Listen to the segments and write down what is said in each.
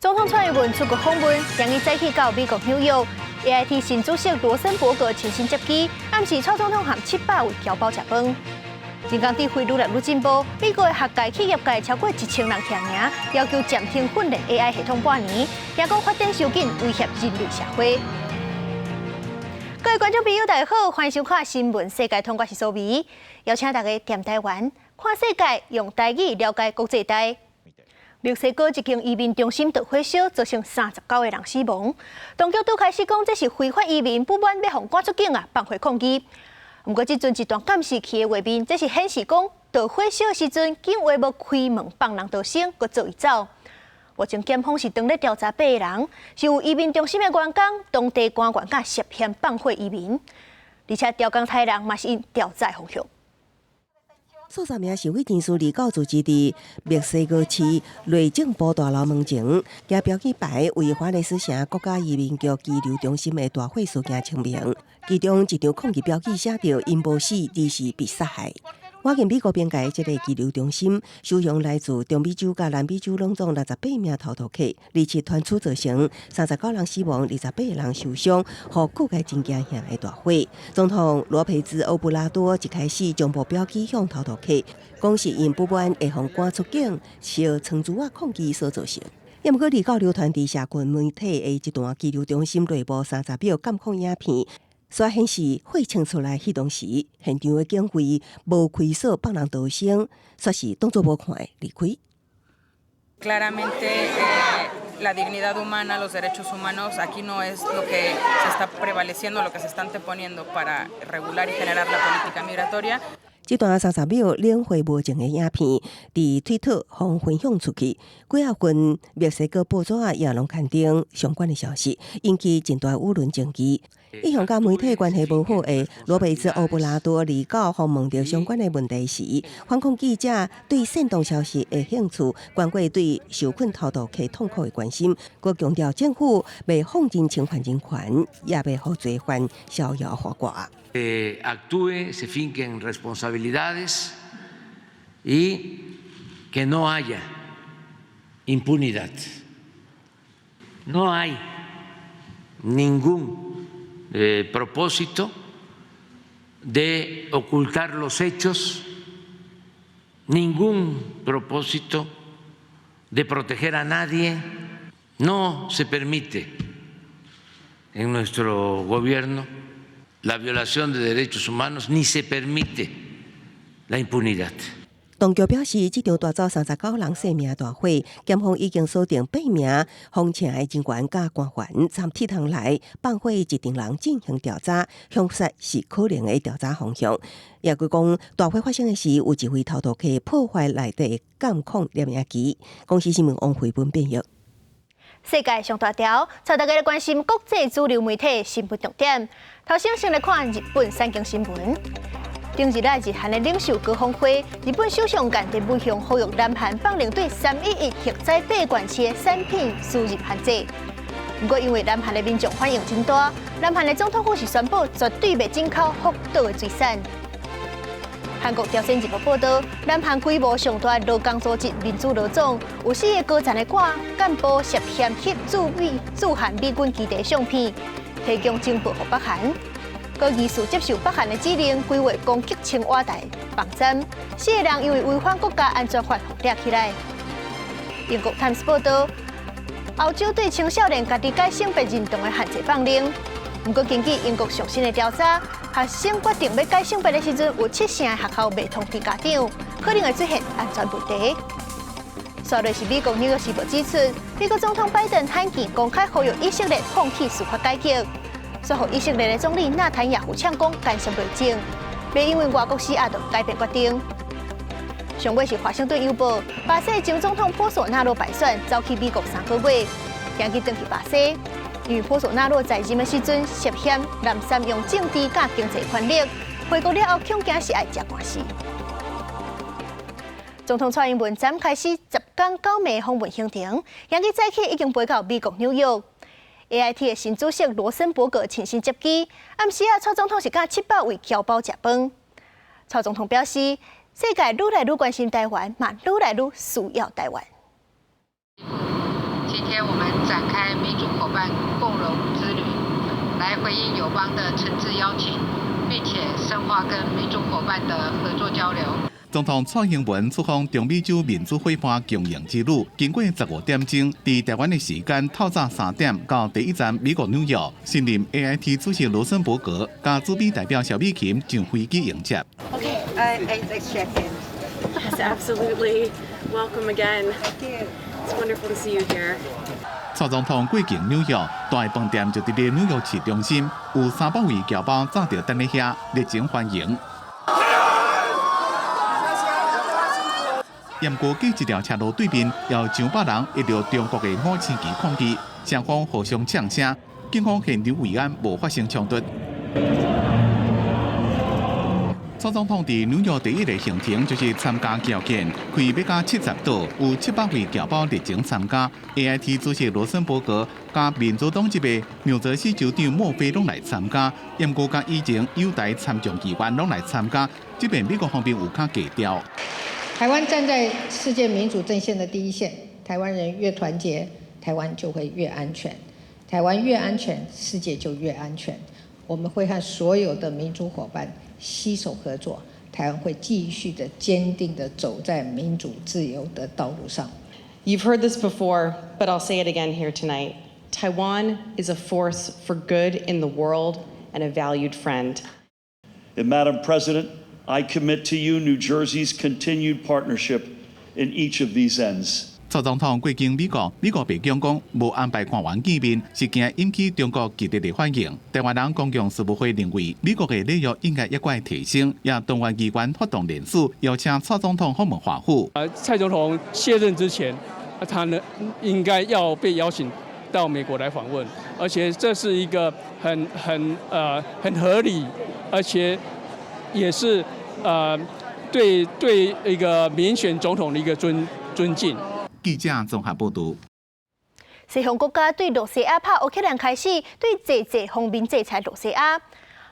总统蔡英文出国访问，将伊再去到美国纽约。AIT 新主席罗森伯格亲身接机，暗示蔡总统和700位侨胞食饭。人工智慧愈来愈进步，美国的学界、企业界超过1000人提名，要求暂停训练 AI 系统半年，也讲发展收紧，威胁人类社会。各位观众朋友，大家好，欢迎收看《新闻世界》，通我是苏眉，邀请大家踮台湾看世界，用台语了解国际台。墨西哥一间移民中心大火烧，造成39个人死亡。当局都开始讲这是非法移民，不满要互赶出境啊，放火抗议。不过，这阵一段监视器的画面，这是显示讲大火烧的时阵，警卫要开门放人逃生，佮做伊走。目前检方是当咧调查8个人，是有移民中心的员工、当地官员甲涉嫌放火移民，而且调工台人嘛是因调查方向。数十名示威人士离到自治地墨西哥市内政部大楼门前，举标语牌为华雷斯城国家移民局拘留中心的大火事件声明。其中一张抗议标语写着“因无死，而是被杀害”。我见美国边界这个拘留中心收容来自中美洲甲南美洲拢总68名逃脱客，而且团处造成39人死亡、28人受伤，和各界真惊吓的大火。总统罗佩兹·欧布拉多一开始将目标指向逃脱客，讲是因不满会互赶出境，烧仓珠啊抗议所造成。也毋过，离到流传伫社群媒体的一段拘留中心内部30秒监控影片。所显示，火冲出来迄当时，现场的警卫无开锁放人逃生，说是当作无看离开。Claramente, la dignidad humana, los derechos humanos, aquí no es lo que se está prevaleciendo, lo que se está anteponiendo para regular y generar la política migratoria. 这段30秒领会无情的影片，伫推特互分享出去，几啊份墨西哥报纸也拢刊登相关的消息，引起真大舆论争议。一向甲媒体关系无好的罗贝兹·欧布拉多离岛互问到相关的问题时，反抗记者对煽动消息的兴趣，关过对受困逃脱客痛苦的关心，佮强调政府未放任侵犯人权，也未互罪犯逍遥法外。Actúe, se finquen responsabilidades y que no haya impunidad. No hay ningún propósito de ocultar los hechos, ningún propósito de proteger a nadie. No se permite en nuestro gobierno la violación de derechos humanos, ni se permite la impunidad. 当局表示，这场带走39人性命大火，检方已经锁定8名防请的人员甲官员，参铁堂来放火一定人进行调查，凶杀是可能的调查方向。也佮讲，大火发生的时，有一位逃脱客破坏内底监控摄影机。公司新闻王慧文编译。世界上大条，带大家来关心国际主流媒体新闻重点。头先来看日本产经新闻。顶日日韩的领袖高峰会，日本首相岸田文雄呼吁南韩放领对311核载备管区的产品输入限制。不过，因为南韩的民众反应真大，南韩的总统府是宣布绝对袂进口福岛的水产。韩国朝鲜日报报道，南韩规模上大劳工组织民主劳总，有4个高层的官干部涉嫌翕驻韩美军基地相片，提供情报给北韩。佮疑似接受北韩的指令，规划攻击青瓦台防站，4个人因为违反国家安全法被抓起来。英国《Times》报道，欧洲对青少年家己改性别认同的限制放令。不过，根据英国上新的调查，学生决定要改性别的时阵，有7成的学校未通知家长，可能会出现安全问题。稍后是美国《纽约时报》指出，美国总统拜登罕见公开呼吁以色列放弃司法改革。说服以色列的总理纳坦雅胡抢攻干涉内政，袂因为外国施压就改变决定。上尾是华盛顿邮报，巴西前总统波索纳罗败选，走去美国3个月，今日转去巴西。因为波索纳罗在任的时阵涉嫌滥散用政治甲经济权力，回国了后恐惊是爱吃官司。总统蔡英文昨开始10天9暝访问行程，今日早起已经飞到美国纽约。AIT 的新主席罗森伯格亲身接机，暗时蔡总统是甲700位侨胞食饭。蔡总统表示，世界愈来愈关心台湾，嘛愈来愈需要台湾。请天我们展开民主伙伴共荣之旅，来回应友邦的诚挚邀请，并且深化跟民主伙伴的合作交流。总统蔡英文出访中美洲民主会馆经营之旅，经过15点钟，伫台湾的时间透早3点到第一站美国纽约，新任 AIT 主席罗森伯格加驻美代表萧美琴上飞机迎接。Okay, let's check in. Yes, absolutely. Welcome again. It's wonderful to see you here. 蔡总统过境纽约，大饭店就伫咧纽约市中心，有300位侨胞早就等咧遐热情欢迎。盐过过一条车路对面，有上百人一着中国的5星旗抗议，双方互相呛声，警方现场维安无发生冲突。蔡总统伫纽约第一个行程就是参加侨见，开要到70岛，有700位侨胞热情参加。AIT 主席罗森伯格加民主党籍的纽泽西州长莫菲拢来参加，盐过甲以前友台参众议员拢来参加。这边美国方面有较低调。台湾站在世界民主阵线的第一线，台湾人越团结，台湾就会越安全。台湾越安全，世界就越安全。我们会和所有的民主伙伴携手合作，台湾会继续的坚定的走在民主自由的道路上。You've heard this before, but I'll say it again here tonight. Taiwan is a force for good in the world and a valued friend. And Madam President, I commit to you New Jersey's continued partnership in each of these ends. 蔡总统过境美国，美国白宫讲无安排官员见面，是惊引起中国极力的欢迎。台湾人公共事务会认为，美国的礼遇应该一贯提升，也动员议员发动联署，邀请蔡总统访问华府。蔡总统卸任之前，他呢应该要被邀请到美国来访问，而且这是一个很合理，而且也是对一个民选总统的一个尊敬。记者综合报道。西方国家对罗西亚拍乌克兰开始对多方面制裁罗西亚。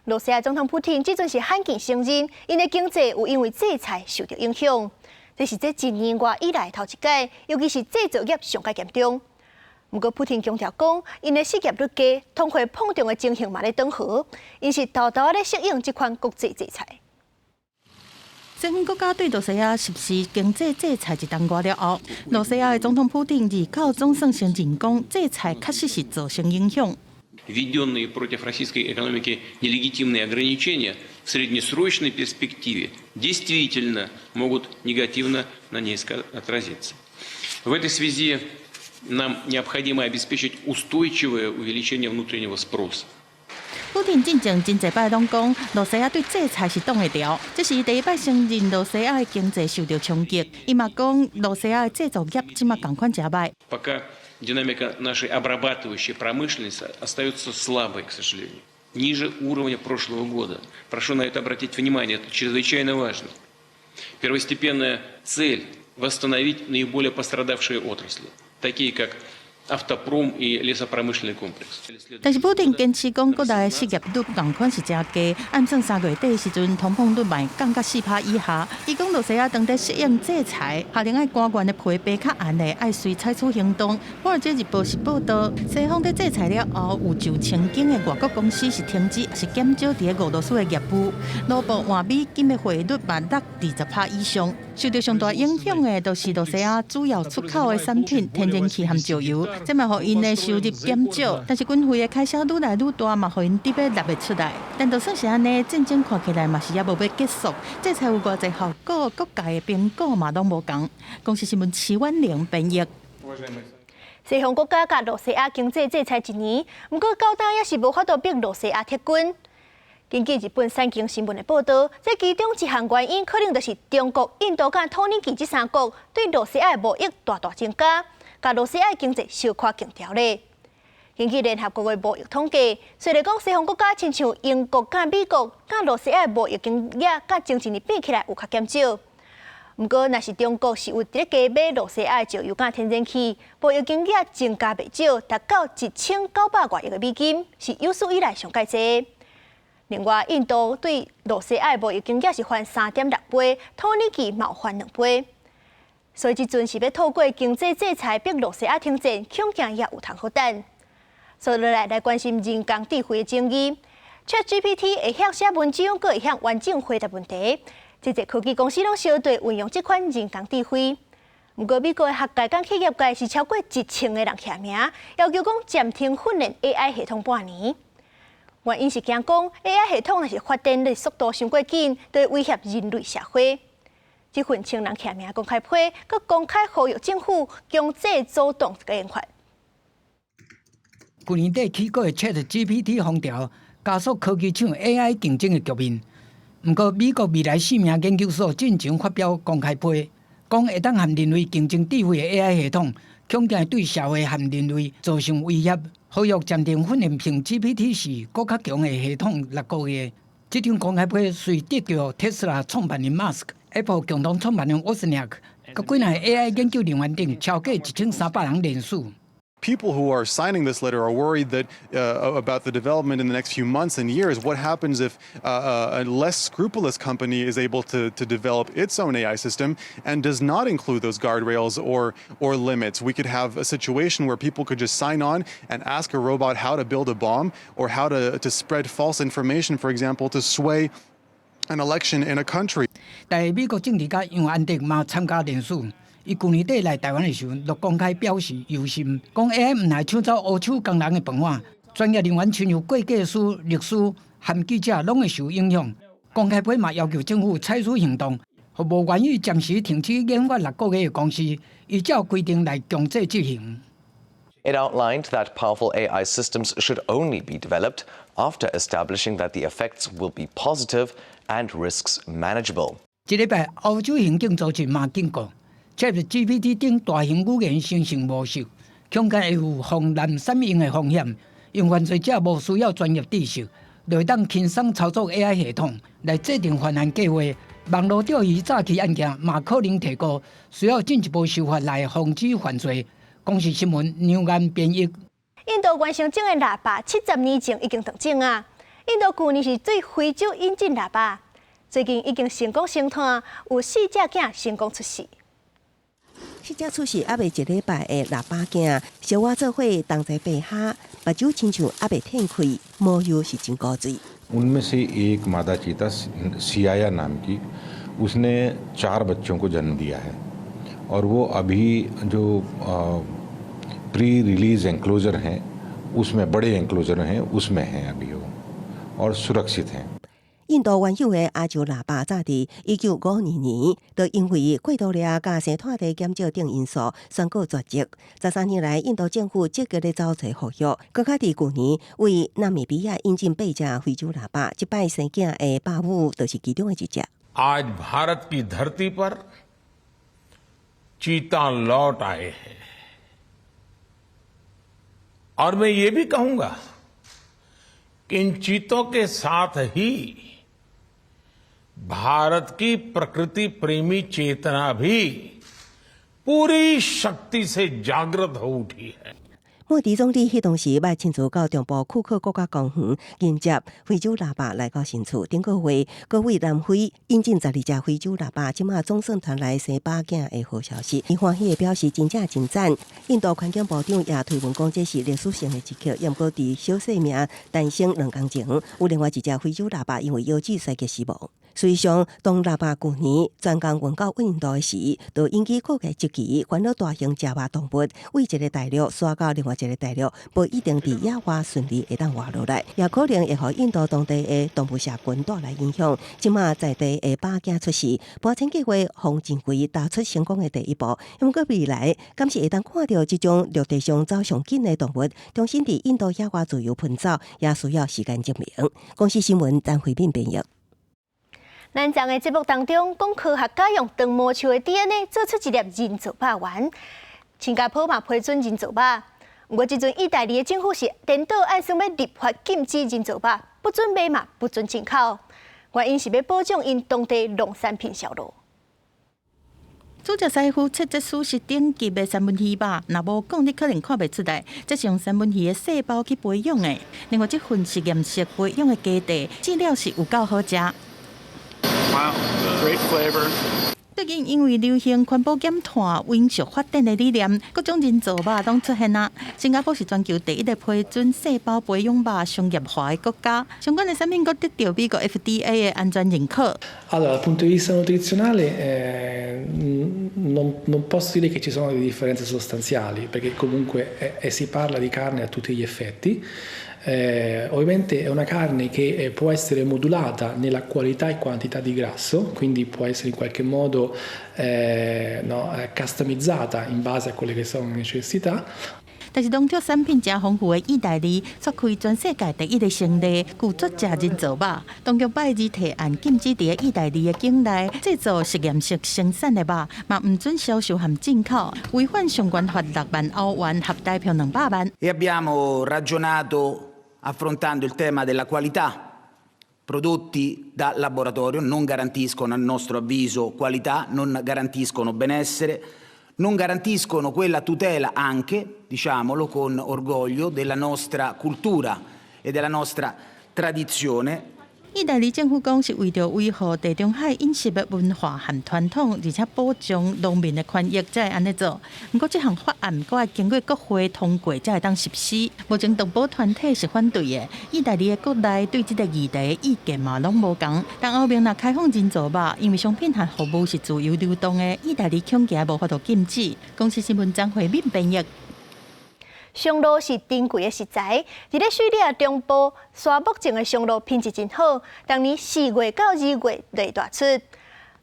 罗西亚总统普京即阵是罕见承认，因的经济有因为制裁受到影响。这是这1年多以来头一届，尤其是制造业上界严重。不过，普京强调讲，因的失业率低，通货膨胀的情形嘛咧转好，因是豆豆咧适应这款国际制裁。西方国家对罗西亚实施经济制裁一冬多了后，罗西亚的总统普京29总算承认讲，制裁确实是造成影响。Введенные против российской экономики нелегитимные ограничения в среднесрочной перспективе действительно могут негативно на ней отразиться. В этой связи нам необходимо обеспечить устойчивое увеличение внутреннего спроса. 普京进前真侪摆拢讲，罗西亚对制裁是挡会牢，这是第一摆承认罗西亚的经济受到冲击。伊嘛讲，罗西亚的制造业即马同款真歹。Пока динамика нашей обрабатывающей промышленности остается слабой, к сожалению, ниже уровня прошлого года. Прошу на это обратить внимание, это чрезвычайно важно. Первостепенная цель – восстановить наиболее пострадавшие отрасли, такие как автопром и лесопромышленный комплекс. 但是普京坚持讲，国内的失业率同款是真低，按算3月底的时阵，通膨率卖降到4%以下。伊讲罗西亚当地适应制裁，下令爱官员的皮白较硬的，爱随采取行动。华尔街日报是报道，西方在制裁了后，有就1000间的外国公司是停止，是减少伫俄罗斯的业务。卢布换美金的汇率嘛落20%以上。受到上大影响的，就是罗西亚主要出口的产品天然气和石油。这嘛，互因的收入减少，但是军费的开销愈来愈大，嘛，互因得要纳袂出来。但就算是安尼，战争看起来嘛是也无要结束，制裁有偌济效果，各界的评估嘛拢无同。公司新闻齐婉玲编译。西方国家甲罗西亚经济制裁1年，不过到当也是无法度逼罗西亚撤军。根据日本产经新闻的报道，这其中一项原因可能就是中国、印度甲土耳其这3国对罗西亚的贸易大大增加，甲罗西亚的经济小可经调咧。根据联合国的贸易统计，虽然讲西方国家亲像英国甲美国甲罗西亚的贸易金额甲前1年比起来有较减少，不过若是中国是有伫咧加买罗西亚的石油甲天然气，贸易金额增加袂少，达到1900多亿的美金，是有史以来上介济。另外，印度对罗西亚的贸易金额是翻3.6倍，土耳其嘛有翻2倍。所以即阵是要透过经济制裁逼罗西亚停战，恐惊也有通好等。所以来关心人工智慧的争议。ChatGPT 会晓写文章，阁会晓完整回答问题。这些科技公司拢相对运用这款人工智慧。不过，美国的学界跟企业界是超过1000个人签名，要求讲暂停训练 AI 系统半年。原因是惊讲 AI 系统若是发展的速度伤过紧，就会威胁人类社会。这份1000人签名公开批，佮公开呼吁政府强制主动这个研发。去年底起过的 ChatGPT 风潮，加速科技厂 AI 竞争的局面。不过，美国未来4名研究所进前发表公开批，讲会当和人类竞争智慧的 AI 系统，恐惊会对社会和人类造成威胁。呼吁暂停训练凭 GPT-4更较强的系统6个月。这场公开批随得到 Tesla 创办人 Musk、Apple 共同创办人 Wozniak， 佮几名 AI 研究人员等超过1300人联署。People who are signing this letter are worried that about the development in the next few months and years. What happens if a less scrupulous company is able to develop its own AI system and does not include those guardrails or limits? We could have a situation where people could just sign on and ask a robot how to build a bomb or how to spread false information, for example, to sway an election in a country. 但美国政治家杨安迪嘛参加联署。伊去年底来台湾的时候，就公开表示忧心，讲 AI 唔来抢走乌手工人的饭碗，专业人员亲如会计师、律师和记者，拢会受影响。公开批嘛要求政府采取行动，互无愿意暂时停止研发6个月的公司，依照规定来强制执行。It outlined that powerful AI systems should only be developed after establishing that the effects will be positive and risks manageable. 这礼拜，欧洲行政组织嘛警告。ChatGPT 等大型语言生成模式，恐惊会有防滥散用的风险，因犯罪者无需要专业知识，就会当轻松操作 AI 系统来制定犯案计划。网络钓鱼诈欺案件嘛可能提高，需要进一步修法来防止犯罪。公视新闻牛眼编译。印度原上种的喇叭70年前已经断种啊！印度去年是对非洲引进喇叭，最近已经成功生产，有4只囝成功出世。4只出世还未1礼拜的喇叭囝，小我做伙同齐白虾，目睭亲像还未舔开，模样是真古锥。उनमें से एक मादा चीता सियाया नाम की, उसने 4 बच्चों को जन्म दिया है और वो अभी जो प्री रिलीज एंक्लोजर हैं उसमें बड़े एंक्लोजर हैं उसमें हैं अभी वो और सुरक्षित हैं। 印度原有的阿胶喇叭早伫1952年，就因为过度掠、加生态地减少等因素，宣告绝迹。13年来，印度政府积极地找找呼吁，更加伫去年为纳米比亚引进8只非洲喇叭，一摆生囝的巴武就是其中的一只。आज भारत की धरती पर चीता लौट आए हैं और मैं ये भी कहूंगा कि इन चीतों के साथ ही भारत की प्रकृति प्रेमी चेतना भी पूरी शक्ति से जागृत हो उठी है। 莫迪总理迄当时捌亲自到中部库克国家公园迎接非洲喇叭来到新厝。顶个月，各为南非引进12只非洲喇叭，即马总算传来生8囝的好消息。伊欢喜地表示真正真赞。印度环境部长也推文讲这是历史性的一刻，也毋过伫小生命诞生2天前，有另外一只非洲喇叭因为腰子衰竭死亡。实际上，当喇叭去年专工运到印度的时，就引起各界质疑，烦恼大型食肉动物为一个大陆刷到另外一个大陆，不一定伫野外顺利会当活落来，也可能会予印度当地的动物社群带来影响。即马在地的8囝出世，搬迁计划方正规踏出成功的第一步。因为未来，敢是会当看到这种陆地上走上紧的动物，重新伫印度野外自由奔走，也需要时间证明。公司新闻张慧敏编译。咱昨个节目当中，讲科学家用长毛树的 DNA 做出一粒人造肉丸，新加坡嘛批准人造肉。不过，即阵意大利的政府是颠倒按算要立法禁止人造肉，不准买嘛，不准进口，原因是要保障因当地农产品销路。主食师傅切这属是顶级的三文鱼吧？若无讲，你可能看袂出来，这是用三文鱼的细胞去培养的。另外，这份实验室培养的鸡蛋，质料是有够好食。Wow, great flavor. 对最近因为流行环保减碳、永续发展的理念，各种人造肉拢出现啦。新加坡是全球第一个批准细胞培养肉商业化的国家，相关的产品阁得到美国 FDA 的安全认可。 Allora, dal punto di vista nutrizionale non posso dire che ci sono delle differenze sostanziali, perché comunque si parla di carne a tutti gli effetti. Ovviamente è una carne che può essere modulata nella qualità e quantità di grasso, quindi può essere in qualche modo customizzata in base a quelle che sono le necessità. 但是农特产品真丰富的意大利，揭开全世界第一个成立具作者人造肉。当局拜日提案禁止在意大利的境内制造实验室生产的肉，嘛唔准销售和进口，违反相关法6万欧元，合大票200万。E abbiamo ragionato affrontando il tema della qualità. Prodotti da laboratorio non garantiscono, a nostro avviso, qualità, non garantiscono benessere. Non garantiscono quella tutela anche, diciamolo con orgoglio, della nostra cultura e della nostra tradizione. 意大利政府讲是为着维护地中海饮食的文化和传统，而且保障农民的权益，才会安尼做。不过，这项法案阁要经过国会通过，才会当实施。目前动保团体是反对的，意大利的国内对这个议题意见嘛拢无同。但后面若开放人造肉，因为商品和服务是自由流动的，意大利恐惊无法度禁止。公司新闻张惠敏编译。 松露是珍贵的食材，伫咧叙利亚中部沙漠种的松露品质真好，当年4月到2月雷大出。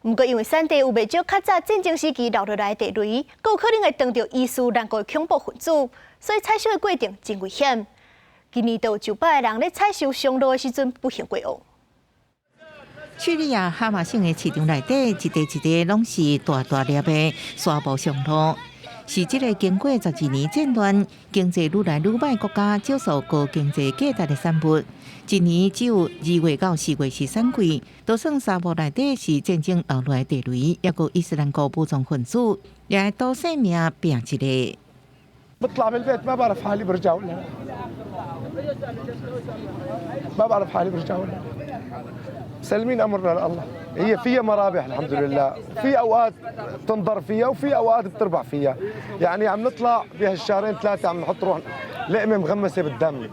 不过因为产地有袂少较早战争时期留落来地雷，有可能会撞到伊斯兰国恐怖分子，所以采收的过程真危险。今年都有900个人咧采收松露的时阵不幸过亡。叙利亚哈马省的市场内底，一地一地拢是大大粒的沙漠松露。 是这个经过12年战乱、经济愈来愈歹国家少数高经济价值的产物。今年只有2月到4月是产季，就算沙漠内底是战争后来地雷，也有伊斯兰国武装分子也赌性命拼一个。بطلع بالبيت ما بعرف حالي برجع ولا ما بعرف حالي برجع ولا سلمين امرنا لله هي فيها مرابح الحمد لله في اوقات تنضر فيها وفي اوقات بتربح فيها يعني عم نطلع بهالشهرين 3 عم نحط روح لقمه مغمسه بالدم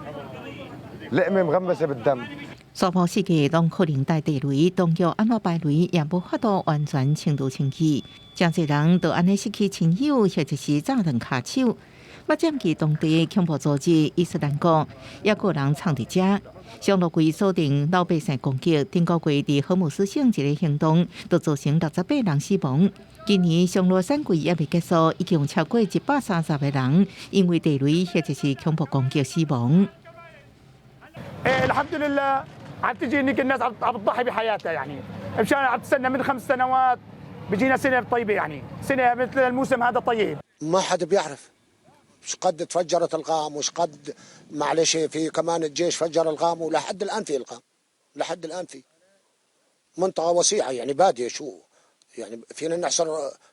لقمه مغمسه بالدم 沙漠世界拢可能带地雷，当局安怎排雷也无法度完全清除清气，真侪人都安尼失去亲友，或者是炸断骹手。目占据当地恐怖组织伊斯兰国，也有人藏伫遮。上路规锁定老百姓攻击，顶个月伫荷姆斯省一个行动，就造成68人死亡。今年上路产季也未结束，已经超过130个人因为地雷或者是恐怖攻击死亡。الحمد لله عم تجي انك الناس عم تضحي بحياتها يعني مشان عم تستنى من 5 سنوات بيجينا سنه طيبه يعني سنه مثل الموسم هذا طيب ما حدا بيعرف مش قد تفجرت الغام وش قد معلش في كمان الجيش فجر الغام ولحد الان في الغام لحد الان في منطقه وسيعه يعني باديه شو يعني فينا نحصر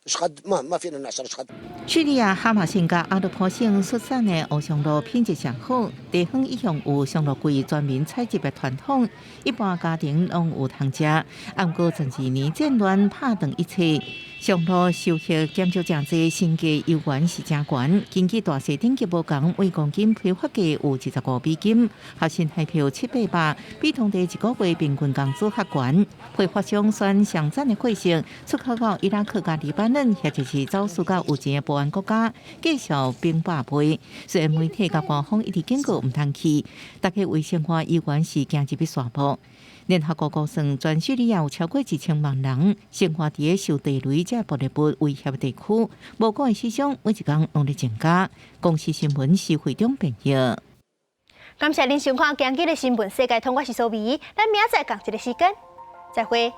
ايش قد ما فينا نحصر ايش قد 叙利亚哈马省甲阿勒颇省出产的乌松露品质上好，地方一向有松露柜专门采集的传统，一般家庭拢有通食。不过12年战乱拍断一切，松露收获减少真济，身价油源是真悬。根据大小等级无同，每公斤批发价有25美金，合成海票700，比当地一个月平均工资较悬。批发商选上赞的货色，出口到伊拉克、甲黎巴嫩，或者是走私到有钱的波安国家，继续兵霸倍。虽然媒体甲官方一直警告唔通去，大家为生活依然是行入去沙漠。联合国估算，全叙利亚有超过1000万人生活伫受地雷这暴力物威胁地区，无辜的死伤每一天拢在增加。公司新闻是会中编译。感谢您收看今日的新闻世界通，我是苏眉，咱明仔载同一个时间再会。